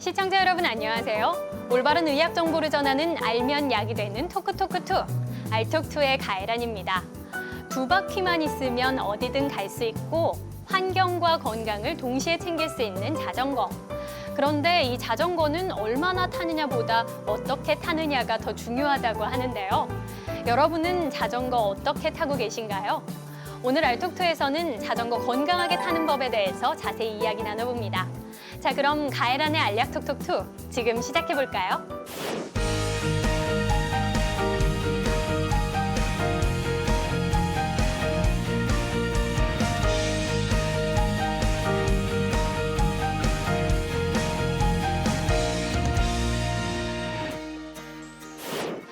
시청자 여러분 안녕하세요. 올바른 의학 정보를 전하는 알면 약이 되는 토크토크2 알톡2의 가혜란입니다. 두 바퀴만 있으면 어디든 갈 수 있고 환경과 건강을 동시에 챙길 수 있는 자전거. 그런데 이 자전거는 얼마나 타느냐보다 어떻게 타느냐가 더 중요하다고 하는데요. 여러분은 자전거 어떻게 타고 계신가요? 오늘 알톡2에서는 자전거 건강하게 타는 법에 대해서 자세히 이야기 나눠봅니다. 자, 그럼 가혜란의 알약 톡톡2 지금 시작해볼까요?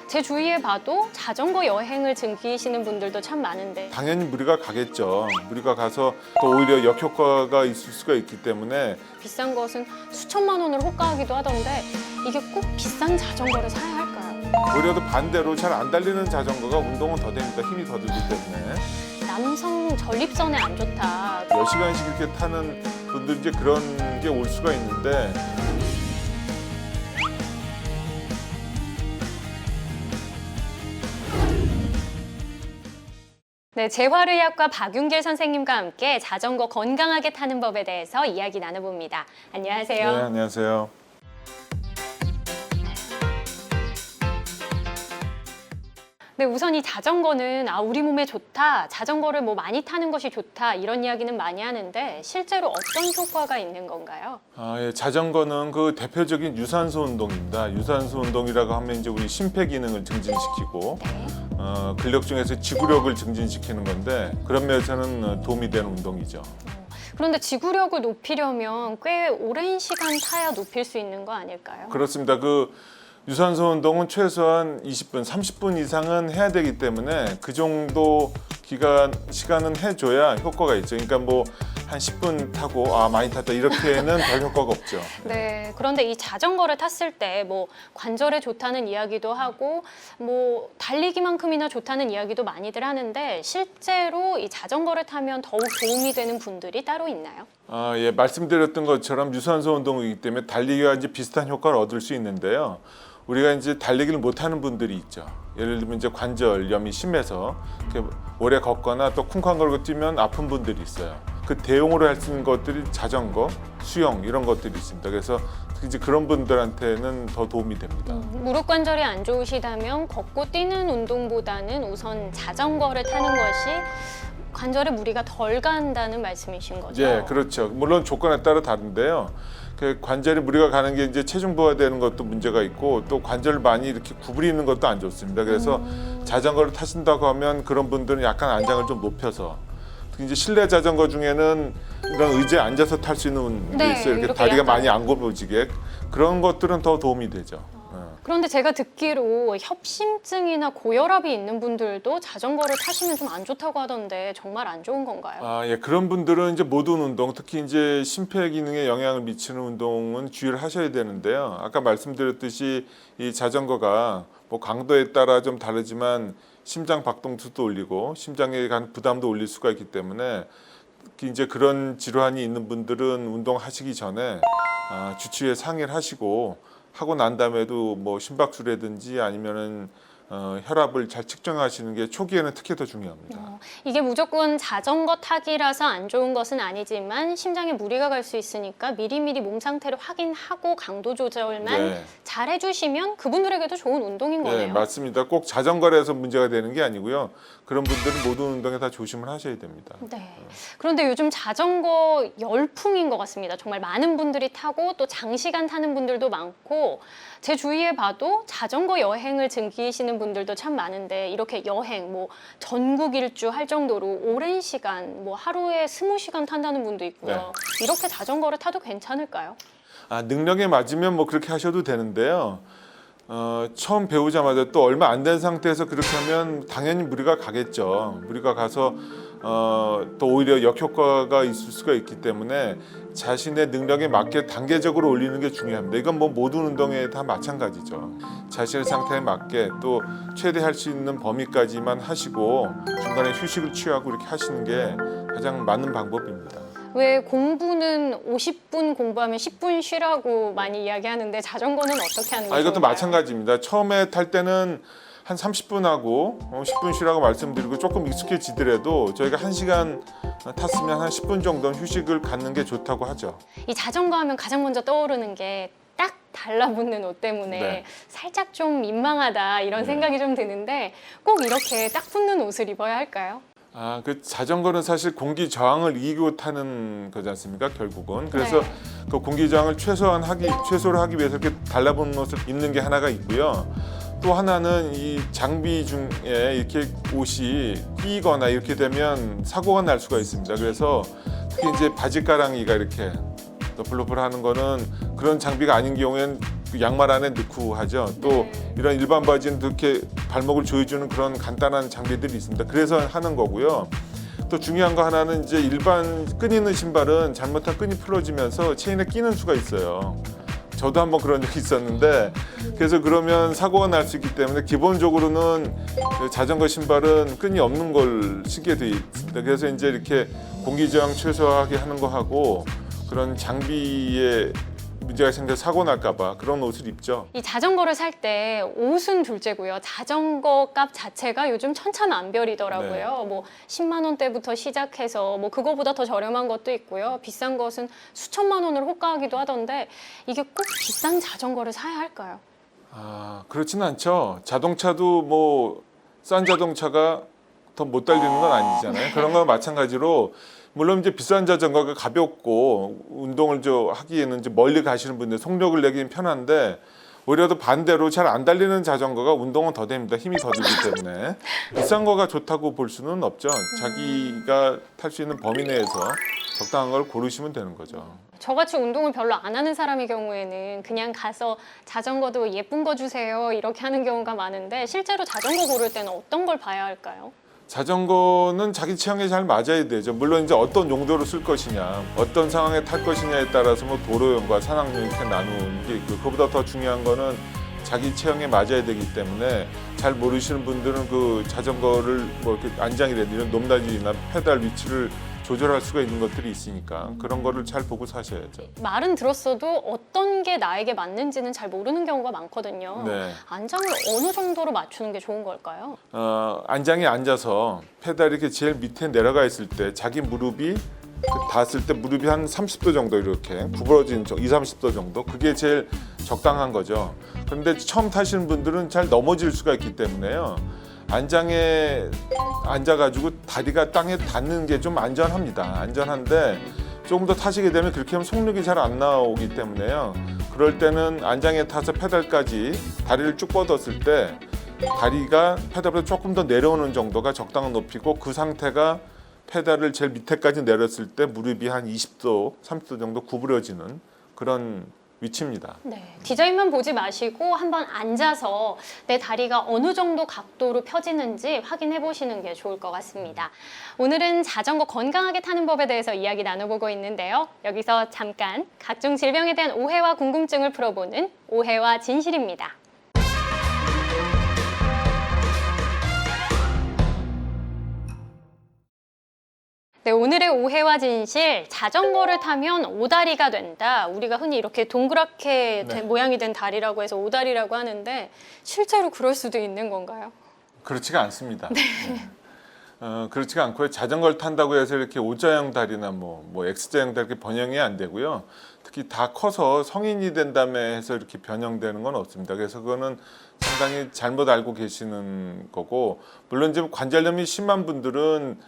제 주위에 봐도 자전거 여행을 즐기시는 분들도 참 많은데 당연히 무리가 가겠죠. 무리가 가서 또 오히려 역효과가 있을 수가 있기 때문에 비싼 것은 수천만 원을 호가하기도 하던데 이게 꼭 비싼 자전거를 사야 할까요? 오히려 더 반대로 잘 안 달리는 자전거가 운동은 더 됩니다. 힘이 더 들기 때문에. 남성 전립선에 안 좋다. 몇 시간씩 이렇게 타는 분들 이제 그런 게 올 수가 있는데 네, 재활의학과 박윤길 선생님과 함께 자전거 건강하게 타는 법에 대해서 이야기 나눠봅니다. 안녕하세요. 네, 안녕하세요. 네, 우선 이 자전거는 우리 몸에 좋다, 자전거를 많이 타는 것이 좋다 이런 이야기는 많이 하는데 실제로 어떤 효과가 있는 건가요? 예, 자전거는 그 대표적인 유산소 운동입니다. 유산소 운동이라고 하면 이제 우리 심폐기능을 증진시키고 근력 중에서 지구력을 증진시키는 건데 그런 면에서는 도움이 되는 운동이죠. 그런데 지구력을 높이려면 꽤 오랜 시간 타야 높일 수 있는 거 아닐까요? 그렇습니다. 그 유산소 운동은 최소한 20분, 30분 이상은 해야 되기 때문에 그 정도 시간은 해줘야 효과가 있죠. 그러니까 뭐 한 10분 타고 많이 탔다 이렇게는 별 효과가 없죠. 네, 그런데 이 자전거를 탔을 때 관절에 좋다는 이야기도 하고 달리기만큼이나 좋다는 이야기도 많이들 하는데 실제로 이 자전거를 타면 더욱 도움이 되는 분들이 따로 있나요? 예, 말씀드렸던 것처럼 유산소 운동이기 때문에 달리기와 이제 비슷한 효과를 얻을 수 있는데요. 우리가 이제 달리기를 못하는 분들이 있죠. 예를 들면 이제 관절염이 심해서 이렇게 오래 걷거나 또 쿵쾅 걸고 뛰면 아픈 분들이 있어요. 그 대용으로 할 수 있는 것들이 자전거, 수영 이런 것들이 있습니다. 그래서 이제 그런 분들한테는 더 도움이 됩니다. 무릎 관절이 안 좋으시다면 걷고 뛰는 운동보다는 우선 자전거를 타는 것이 관절에 무리가 덜 간다는 말씀이신 거죠? 예, 그렇죠. 물론 조건에 따라 다른데요. 그 관절에 무리가 가는 게 이제 체중 부하되는 것도 문제가 있고 또 관절을 많이 이렇게 구부리는 것도 안 좋습니다. 그래서 자전거를 타신다고 하면 그런 분들은 약간 안장을 좀 높여서 특히 이제 실내 자전거 중에는 이런 의자에 앉아서 탈 수 있는 게 있어요. 이렇게 다리가 약간 많이 안 굽어지게 그런 것들은 더 도움이 되죠. 그런데 제가 듣기로 협심증이나 고혈압이 있는 분들도 자전거를 타시면 좀 안 좋다고 하던데 정말 안 좋은 건가요? 예, 그런 분들은 이제 모든 운동, 특히 이제 심폐 기능에 영향을 미치는 운동은 주의를 하셔야 되는데요. 아까 말씀드렸듯이 이 자전거가 강도에 따라 좀 다르지만 심장 박동수도 올리고 심장에 간 부담도 올릴 수가 있기 때문에 특히 이제 그런 질환이 있는 분들은 운동하시기 전에 주치의에 상의를 하고 난 다음에도 심박수라든지 아니면은 혈압을 잘 측정하시는 게 초기에는 특히 더 중요합니다. 이게 무조건 자전거 타기라서 안 좋은 것은 아니지만 심장에 무리가 갈 수 있으니까 미리미리 몸 상태를 확인하고 강도 조절만 잘 해주시면 그분들에게도 좋은 운동인 거네요. 네, 맞습니다. 꼭 자전거라서 문제가 되는 게 아니고요. 그런 분들은 모든 운동에 다 조심을 하셔야 됩니다. 네. 그런데 요즘 자전거 열풍인 것 같습니다. 정말 많은 분들이 타고 또 장시간 타는 분들도 많고 제 주위에 봐도 자전거 여행을 즐기시는 분들도 참 많은데 이렇게 여행, 전국 일주 할 정도로 오랜 시간, 하루에 20시간 탄다는 분도 있고요. 네. 이렇게 자전거를 타도 괜찮을까요? 능력에 맞으면 그렇게 하셔도 되는데요. 처음 배우자마자 또 얼마 안 된 상태에서 그렇게 하면 당연히 무리가 가겠죠. 무리가 가서 또 오히려 역효과가 있을 수가 있기 때문에 자신의 능력에 맞게 단계적으로 올리는 게 중요합니다. 이건 모든 운동에 다 마찬가지죠. 자신의 상태에 맞게 또 최대 할 수 있는 범위까지만 하시고 중간에 휴식을 취하고 이렇게 하시는 게 가장 맞는 방법입니다. 왜 공부는 50분 공부하면 10분 쉬라고 많이 이야기하는데 자전거는 어떻게 하는 게 이것도 좋을까요? 마찬가지입니다. 처음에 탈 때는 한 30분 하고 10분 쉬라고 말씀드리고 조금 익숙해지더라도 저희가 1시간 탔으면 한 10분 정도는 휴식을 갖는 게 좋다고 하죠. 이 자전거 하면 가장 먼저 떠오르는 게 딱 달라붙는 옷 때문에 네. 살짝 좀 민망하다 이런 네. 생각이 좀 드는데 꼭 이렇게 딱 붙는 옷을 입어야 할까요? 그 자전거는 사실 공기 저항을 이기고 타는 거지 않습니까? 결국은. 그래서 네. 그 공기 저항을 최소로 하기 위해서 이렇게 달라붙는 옷을 입는 게 하나가 있고요. 또 하나는 이 장비 중에 이렇게 옷이 끼거나 이렇게 되면 사고가 날 수가 있습니다. 그래서 특히 이제 바지가랑이가 이렇게 너플너플하는 거는 그런 장비가 아닌 경우에는 그 양말 안에 넣고 하죠. 또 이런 일반 바지는 이렇게 발목을 조여주는 그런 간단한 장비들이 있습니다. 그래서 하는 거고요. 또 중요한 거 하나는 이제 일반 끈 있는 신발은 잘못하면 끈이 풀어지면서 체인에 끼는 수가 있어요. 저도 한번 그런 적이 있었는데 그래서 그러면 사고가 날 수 있기 때문에 기본적으로는 그 자전거 신발은 끈이 없는 걸 신게 돼 있습니다. 그래서 이제 이렇게 공기 저항 최소화하게 하는 거 하고 그런 장비에 문제가 생겨 사고 날까봐 그런 옷을 입죠. 이 자전거를 살 때 옷은 둘째고요. 자전거 값 자체가 요즘 천차만별이더라고요. 뭐 10만 원대부터 시작해서 뭐 그거보다 더 저렴한 것도 있고요. 비싼 것은 수천만 원을 호가하기도 하던데 이게 꼭 비싼 자전거를 사야 할까요? 그렇지는 않죠. 자동차도 뭐 싼 자동차가 더 못 달리는 건 아니잖아요. 그런 건 마찬가지로 물론 이제 비싼 자전거가 가볍고 운동을 하기에는 이제 멀리 가시는 분들 속력을 내기는 편한데 오히려 더 반대로 잘 안 달리는 자전거가 운동은 더 됩니다. 힘이 더 들기 때문에 비싼 거가 좋다고 볼 수는 없죠. 자기가 탈 수 있는 범위 내에서 적당한 걸 고르시면 되는 거죠. 저같이 운동을 별로 안 하는 사람의 경우에는 그냥 가서 자전거도 예쁜 거 주세요 이렇게 하는 경우가 많은데 실제로 자전거 고를 때는 어떤 걸 봐야 할까요? 자전거는 자기 취향에 잘 맞아야 되죠. 물론 이제 어떤 용도로 쓸 것이냐, 어떤 상황에 탈 것이냐에 따라서 뭐 도로용과 산악용 이렇게 나누는 게 있고, 그보다 더 중요한 거는 자기 체형에 맞아야 되기 때문에 잘 모르시는 분들은 그 자전거를 뭐 이렇게 안장이라든지 이런 높낮이나 페달 위치를 조절할 수가 있는 것들이 있으니까 그런 거를 잘 보고 사셔야죠. 말은 들었어도 어떤 게 나에게 맞는지는 잘 모르는 경우가 많거든요. 네. 안장을 어느 정도로 맞추는 게 좋은 걸까요? 안장에 앉아서 페달이 이렇게 제일 밑에 내려가 있을 때 자기 무릎이 닿았을 때 무릎이 한 30도 정도 이렇게 구부러진 2, 30도 정도 그게 제일 적당한 거죠. 그런데 처음 타시는 분들은 잘 넘어질 수가 있기 때문에요. 안장에 앉아가지고 다리가 땅에 닿는 게 좀 안전합니다. 안전한데 조금 더 타시게 되면 그렇게 하면 속력이 잘 안 나오기 때문에요. 그럴 때는 안장에 타서 페달까지 다리를 쭉 뻗었을 때 다리가 페달보다 조금 더 내려오는 정도가 적당한 높이고 그 상태가 페달을 제일 밑에까지 내렸을 때 무릎이 한 20도, 30도 정도 구부러지는 그런 위치입니다. 네, 디자인만 보지 마시고 한번 앉아서 내 다리가 어느 정도 각도로 펴지는지 확인해 보시는 게 좋을 것 같습니다. 오늘은 자전거 건강하게 타는 법에 대해서 이야기 나눠보고 있는데요. 여기서 잠깐 각종 질병에 대한 오해와 궁금증을 풀어보는 오해와 진실입니다. 네, 오늘의 오해와 진실, 자전거를 타면 오다리가 된다. 우리가 흔히 이렇게 동그랗게 네. 모양이 된 다리라고 해서 오다리라고 하는데 실제로 그럴 수도 있는 건가요? 그렇지가 않습니다. 네. 그렇지가 않고요. 자전거를 탄다고 해서 이렇게 O자형 다리나 뭐 X자형 다리 이렇게 변형이 안 되고요. 특히 다 커서 성인이 된 다음에 해서 이렇게 변형되는 건 없습니다. 그래서 그거는 상당히 잘못 알고 계시는 거고, 물론 이제 관절염이 심한 분들은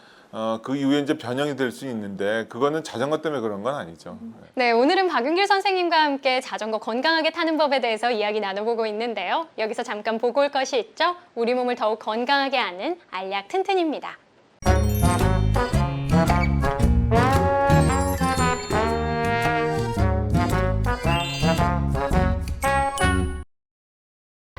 그 이후에 이제 변형이 될 수 있는데 그거는 자전거 때문에 그런 건 아니죠. 네, 오늘은 박윤길 선생님과 함께 자전거 건강하게 타는 법에 대해서 이야기 나눠보고 있는데요. 여기서 잠깐 보고 올 것이 있죠. 우리 몸을 더욱 건강하게 하는 알약 튼튼입니다.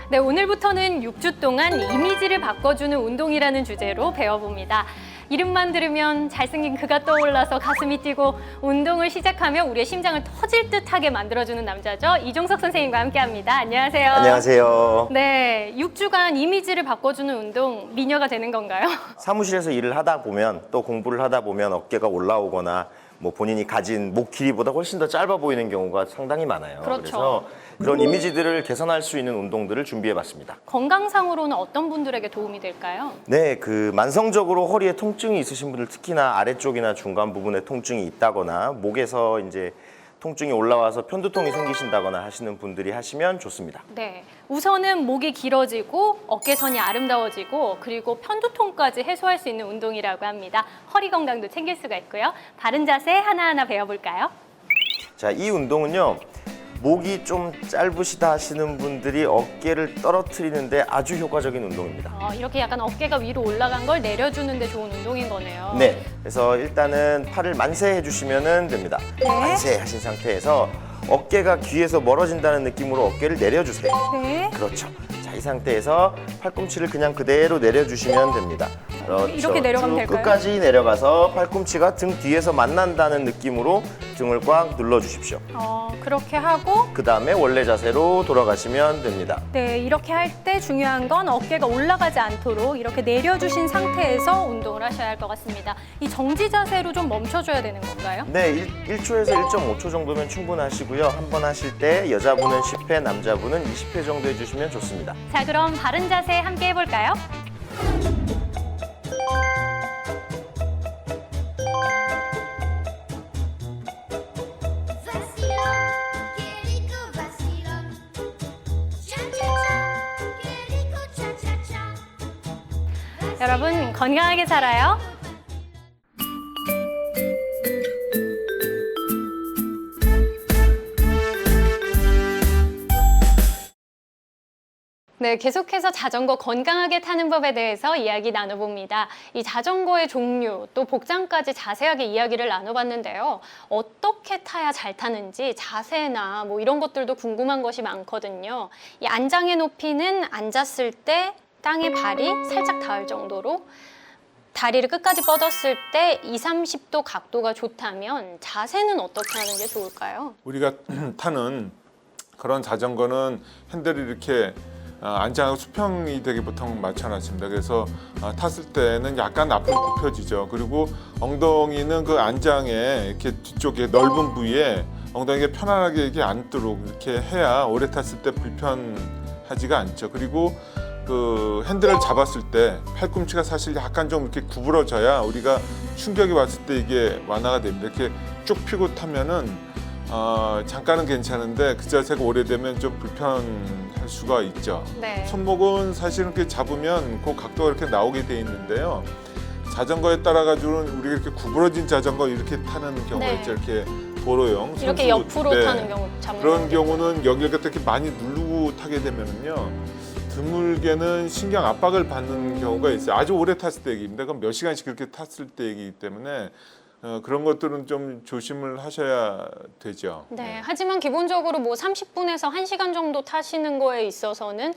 네, 오늘부터는 6주 동안 이미지를 바꿔주는 운동이라는 주제로 배워봅니다. 이름만 들으면 잘생긴 그가 떠올라서 가슴이 뛰고 운동을 시작하면 우리의 심장을 터질 듯하게 만들어주는 남자죠. 이종석 선생님과 함께합니다. 안녕하세요. 안녕하세요. 네, 6주간 이미지를 바꿔주는 운동 미녀가 되는 건가요? 사무실에서 일을 하다 보면 또 공부를 하다 보면 어깨가 올라오거나 뭐 본인이 가진 목 길이보다 훨씬 더 짧아 보이는 경우가 상당히 많아요. 그렇죠. 그래서 그런 이미지들을 개선할 수 있는 운동들을 준비해봤습니다. 건강상으로는 어떤 분들에게 도움이 될까요? 네, 그 만성적으로 허리에 통증이 있으신 분들, 특히나 아래쪽이나 중간 부분에 통증이 있다거나 목에서 이제 통증이 올라와서 편두통이 생기신다거나 하시는 분들이 하시면 좋습니다. 네, 우선은 목이 길어지고 어깨선이 아름다워지고 그리고 편두통까지 해소할 수 있는 운동이라고 합니다. 허리 건강도 챙길 수가 있고요. 바른 자세 하나하나 배워볼까요? 자, 이 운동은요. 목이 좀 짧으시다 하시는 분들이 어깨를 떨어뜨리는데 아주 효과적인 운동입니다. 이렇게 약간 어깨가 위로 올라간 걸 내려주는 데 좋은 운동인 거네요. 네, 그래서 일단은 팔을 만세해 주시면 됩니다. 네. 만세 하신 상태에서 어깨가 귀에서 멀어진다는 느낌으로 어깨를 내려주세요. 네. 그렇죠. 자, 이 상태에서 팔꿈치를 그냥 그대로 내려주시면 됩니다. 그렇죠. 이렇게 내려가면 쭉 될까요? 끝까지 내려가서 팔꿈치가 등 뒤에서 만난다는 느낌으로 등을 꽉 눌러주십시오. 그렇게 하고 그 다음에 원래 자세로 돌아가시면 됩니다. 네, 이렇게 할 때 중요한 건 어깨가 올라가지 않도록 이렇게 내려주신 상태에서 운동을 하셔야 할 것 같습니다. 이 정지 자세로 좀 멈춰줘야 되는 건가요? 네, 1초에서 1.5초 정도면 충분하시고요. 한 번 하실 때 여자분은 10회, 남자분은 20회 정도 해주시면 좋습니다. 자, 그럼 바른 자세 함께 해볼까요? Vacilón, qué rico vacilón. Cha cha cha, qué rico cha cha cha. 여러분 건강하게 살아요. 네, 계속해서 자전거 건강하게 타는 법에 대해서 이야기 나눠봅니다. 이 자전거의 종류, 또 복장까지 자세하게 이야기를 나눠봤는데요. 어떻게 타야 잘 타는지 자세나 뭐 이런 것들도 궁금한 것이 많거든요. 이 안장의 높이는 앉았을 때 땅에 발이 살짝 닿을 정도로, 다리를 끝까지 뻗었을 때 20-30도 각도가 좋다면 자세는 어떻게 하는 게 좋을까요? 우리가 타는 그런 자전거는 핸들이 이렇게 안장하고 수평이 되게 보통 맞춰놨습니다. 그래서 탔을 때는 약간 앞으로 굽혀지죠. 그리고 엉덩이는 그 안장에 이렇게 뒤쪽에 넓은 부위에 엉덩이가 편안하게 이렇게 앉도록 이렇게 해야 오래 탔을 때 불편하지가 않죠. 그리고 그 핸들을 잡았을 때 팔꿈치가 사실 약간 좀 이렇게 구부러져야 우리가 충격이 왔을 때 이게 완화가 됩니다. 이렇게 쭉 펴고 타면은 잠깐은 괜찮은데 그 자세가 오래되면 좀 불편할 수가 있죠. 네. 손목은 사실은 이렇게 잡으면 그 각도가 이렇게 나오게 돼 있는데요. 자전거에 따라 가지고는 우리가 이렇게 구부러진 자전거 이렇게 타는 경우가 네. 있죠. 이렇게 도로용 이렇게 선수, 옆으로 네. 타는 경우 잡는 그런 경우. 경우는 여기를 갖다 이렇게 많이 누르고 타게 되면은요. 드물게는 신경 압박을 받는 경우가 있어요. 아주 오래 탔을 때 얘기입니다. 그럼 몇 시간씩 그렇게 탔을 때 얘기이기 때문에 그런 것들은 좀 조심을 하셔야 되죠. 네, 하지만 기본적으로 뭐 30분에서 1시간 정도 타시는 거에 있어서는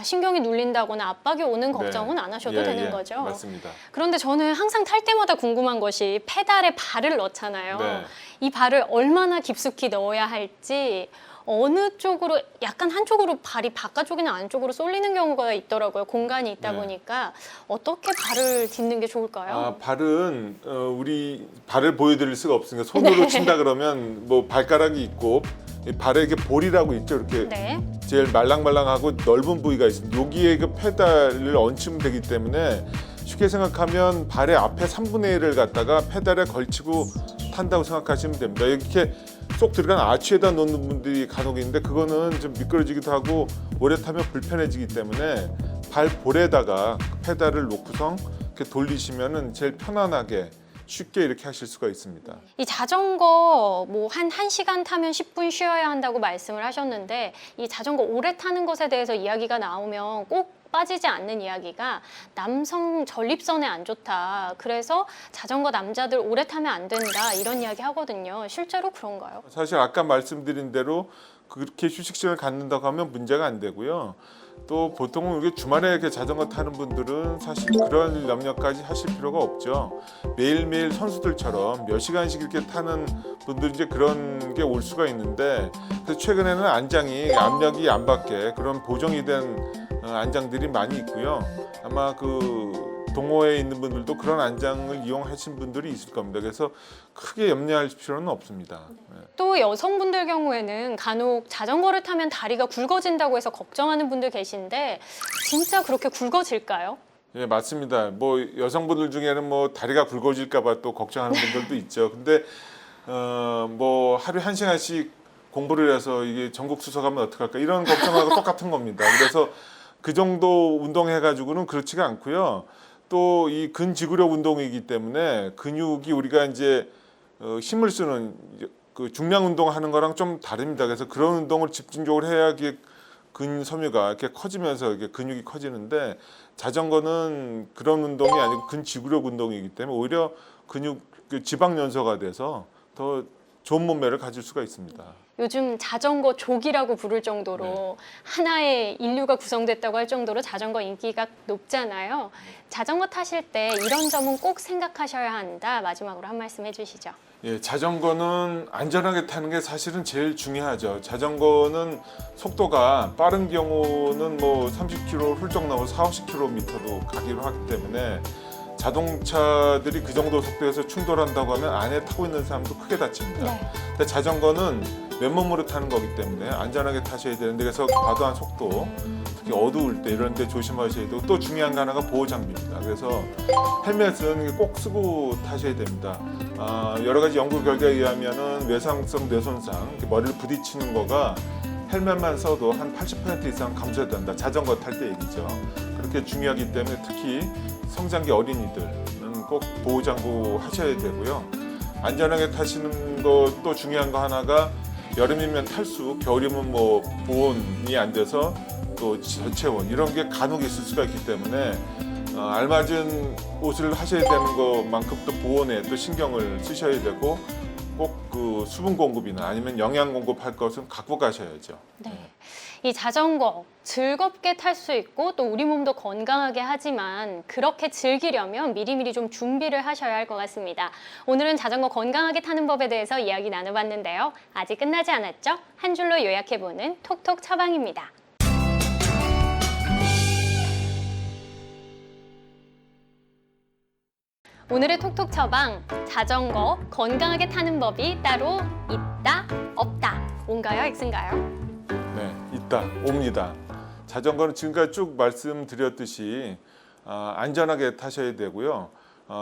신경이 눌린다거나 압박이 오는 걱정은 안 하셔도 되는 거죠. 맞습니다. 그런데 저는 항상 탈 때마다 궁금한 것이 페달에 발을 넣잖아요. 네. 이 발을 얼마나 깊숙이 넣어야 할지, 어느 쪽으로, 약간 한쪽으로 발이 바깥쪽이나 안쪽으로 쏠리는 경우가 있더라고요. 공간이 있다 네. 보니까 어떻게 발을 딛는 게 좋을까요? 발은 우리 발을 보여드릴 수가 없으니까 손으로 친다 그러면 뭐 발가락이 있고 이 발에 이렇게 볼이라고 있죠. 이렇게 네. 제일 말랑말랑하고 넓은 부위가 있습니다. 여기에 그 페달을 얹히면 되기 때문에 쉽게 생각하면 발의 앞에 3분의 1을 갖다가 페달에 걸치고 탄다고 생각하시면 됩니다. 이렇게 쏙 들어간 아치에다 놓는 분들이 간혹 있는데 그거는 좀 미끄러지기도 하고 오래 타면 불편해지기 때문에 발 볼에다가 페달을 놓고선 이렇게 돌리시면은 제일 편안하게 쉽게 이렇게 하실 수가 있습니다. 이 자전거 뭐 한 1시간 타면 10분 쉬어야 한다고 말씀을 하셨는데, 이 자전거 오래 타는 것에 대해서 이야기가 나오면 꼭 빠지지 않는 이야기가 남성 전립선에 안 좋다. 그래서 자전거 남자들 오래 타면 안 된다. 이런 이야기 하거든요. 실제로 그런가요? 사실 아까 말씀드린 대로 그렇게 휴식 시간을 갖는다고 하면 문제가 안 되고요. 또 보통은 우리 주말에 이렇게 자전거 타는 분들은 사실 그런 염려까지 하실 필요가 없죠. 매일매일 선수들처럼 몇 시간씩 이렇게 타는 분들 이제 그런 게 올 수가 있는데, 그래서 최근에는 안장이 압력이 안 받게 그런 보정이 된 안장들이 많이 있고요. 아마 그 동호회에 있는 분들도 그런 안장을 이용하신 분들이 있을 겁니다. 그래서 크게 염려할 필요는 없습니다. 네. 또 여성분들 경우에는 간혹 자전거를 타면 다리가 굵어진다고 해서 걱정하는 분들 계신데 진짜 그렇게 굵어질까요? 예, 맞습니다. 뭐 여성분들 중에는 뭐 다리가 굵어질까봐 또 걱정하는 분들도 있죠. 근데 뭐 하루에 1시간씩 공부를 해서 이게 전국 수석하면 어떡할까 이런 걱정하고 똑같은 겁니다. 그래서 그 정도 운동해가지고는 그렇지가 않고요. 또 이 근지구력 운동이기 때문에 근육이 우리가 이제 힘을 쓰는 그 중량 운동하는 거랑 좀 다릅니다. 그래서 그런 운동을 집중적으로 해야 이게 근섬유가 이렇게 커지면서 이렇게 근육이 커지는데 자전거는 그런 운동이 아니고 근지구력 운동이기 때문에 오히려 근육 지방 연소가 돼서 더 좋은 몸매를 가질 수가 있습니다. 요즘 자전거 족이라고 부를 정도로 하나의 인류가 구성됐다고 할 정도로 자전거 인기가 높잖아요. 자전거 타실 때 이런 점은 꼭 생각하셔야 한다. 마지막으로 한 말씀 해주시죠. 예, 자전거는 안전하게 타는 게 사실은 제일 중요하죠. 자전거는 속도가 빠른 경우는 뭐 30km 훌쩍 넘어 40-50km도 가기로 하기 때문에 자동차들이 그 정도 속도에서 충돌한다고 하면 안에 타고 있는 사람도 크게 다칩니다. 네. 근데 자전거는 맨몸으로 타는 거기 때문에 안전하게 타셔야 되는데 그래서 과도한 속도, 특히 어두울 때 이런 때 조심하셔야 되고 또 중요한 거 하나가 보호 장비입니다. 그래서 헬멧은 꼭 쓰고 타셔야 됩니다. 여러 가지 연구 결과에 의하면은 외상성 뇌손상, 이렇게 머리를 부딪히는 거가 헬멧만 써도 한 80% 이상 감소된다. 자전거 탈 때 얘기죠. 그렇게 중요하기 때문에 특히 성장기 어린이들은 꼭 보호장구 하셔야 되고요. 안전하게 타시는 것도 중요한 거 하나가 여름이면 탈수, 겨울이면 뭐 보온이 안 돼서 또 저체온 이런 게 간혹 있을 수가 있기 때문에 알맞은 옷을 하셔야 되는 것만큼 또 보온에 또 신경을 쓰셔야 되고 꼭 그 수분 공급이나 아니면 영양 공급할 것은 갖고 가셔야죠. 네. 이 자전거 즐겁게 탈 수 있고 또 우리 몸도 건강하게 하지만 그렇게 즐기려면 미리미리 좀 준비를 하셔야 할 것 같습니다. 오늘은 자전거 건강하게 타는 법에 대해서 이야기 나눠봤는데요. 아직 끝나지 않았죠? 한 줄로 요약해보는 톡톡 처방입니다. 오늘의 톡톡 처방, 자전거 건강하게 타는 법이 따로 있다, 없다. 온가요, X인가요? 네, 있다, 옵니다. 자전거는 지금까지 쭉 말씀드렸듯이 안전하게 타셔야 되고요.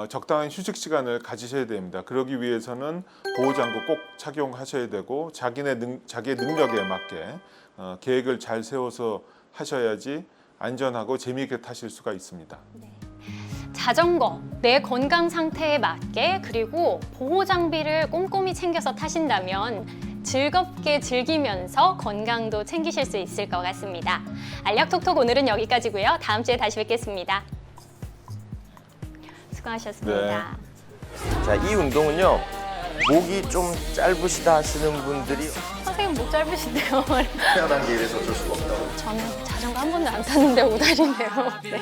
적당한 휴식 시간을 가지셔야 됩니다. 그러기 위해서는 보호장구 꼭 착용하셔야 되고 자기의 능력에 맞게 계획을 잘 세워서 하셔야지 안전하고 재미있게 타실 수가 있습니다. 자전거, 내 건강 상태에 맞게 그리고 보호 장비를 꼼꼼히 챙겨서 타신다면 즐겁게 즐기면서 건강도 챙기실 수 있을 것 같습니다. 알약톡톡 오늘은 여기까지고요. 다음 주에 다시 뵙겠습니다. 수고하셨습니다. 자, 이 운동은요. 목이 좀 짧으시다 하시는 분들이 선생님 목 짧으신데요. 태어난 게 이래서 어쩔 수가 없다고. 저는 자전거 한 번도 안 탔는데 오다리네요. 네.